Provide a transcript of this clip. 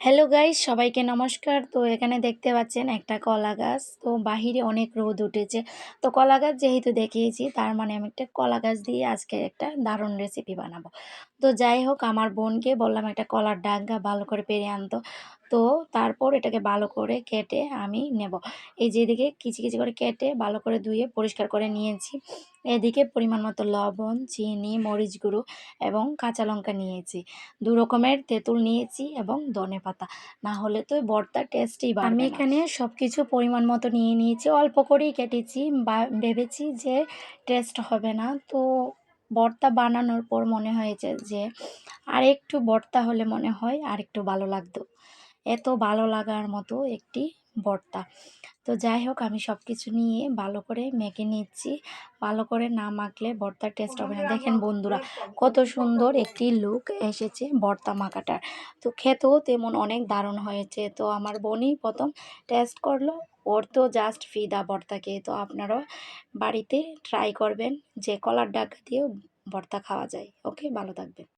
Hello guys, সবাইকে নমস্কার। তো এখানে দেখতে পাচ্ছেন একটা কলা গাছ। তো বাহিরে অনেক রোদ উঠেছে। তো কলা গাছ যেহেতু দেখিয়েছি, তার মানে আমি একটা কলা গাছ দিয়ে আজকে একটা দারুণ রেসিপি বানাবো। তো যাই হোক, আমার বোনকে বললাম একটা কলার ডাগা ভালো করে পেড়ে আনতো। তো তারপর এটাকে ভালো করে কেটে আমি নেব। এই যে এদিকে কিচি কিচি করে কেটে ভালো করে ধুয়ে পরিষ্কার করে নিয়েছি। এদিকে পরিমাণ মতো লবণ, চিনি, মরিচ গুঁড়ো এবং কাঁচা লঙ্কা নিয়েছি। ২ রকমের তেঁতুল নিয়েছি এবং ধনেপাতা। না হলে তো ভর্তার টেস্টই বাড়বে না। আমি এখানে সবকিছু পরিমাণ মতো নিয়ে নিয়েছি। অল্প করেই কেটেছি, ভেবেছি যে টেস্ট হবে না। তো ভর্তা বানানোর পর মনে হয়েছে যে আরেকটু ভর্তা হলে মনে হয় আরেকটু ভালো লাগতো। এত ভালো লাগার মতো একটি ভর্তা। তো যাই হোক, আমি সব কিছু নিয়ে ভালো করে মেখে নিচ্ছি। ভালো করে না মাখলে ভর্তার টেস্ট হবে না। দেখেন বন্ধুরা, কত সুন্দর একটি লুক এসেছে ভর্তা মাখাটার। তো খেতেও তেমন অনেক দারুণ হয়েছে। তো আমার বোনই প্রথম টেস্ট করলো। ওর তো জাস্ট ফিদা ভর্তা খেয়ে। তো আপনারাও বাড়িতে ট্রাই করবেন যে কলার ডাঁটা দিয়েও ভর্তা খাওয়া যায়। ওকে, ভালো থাকবেন।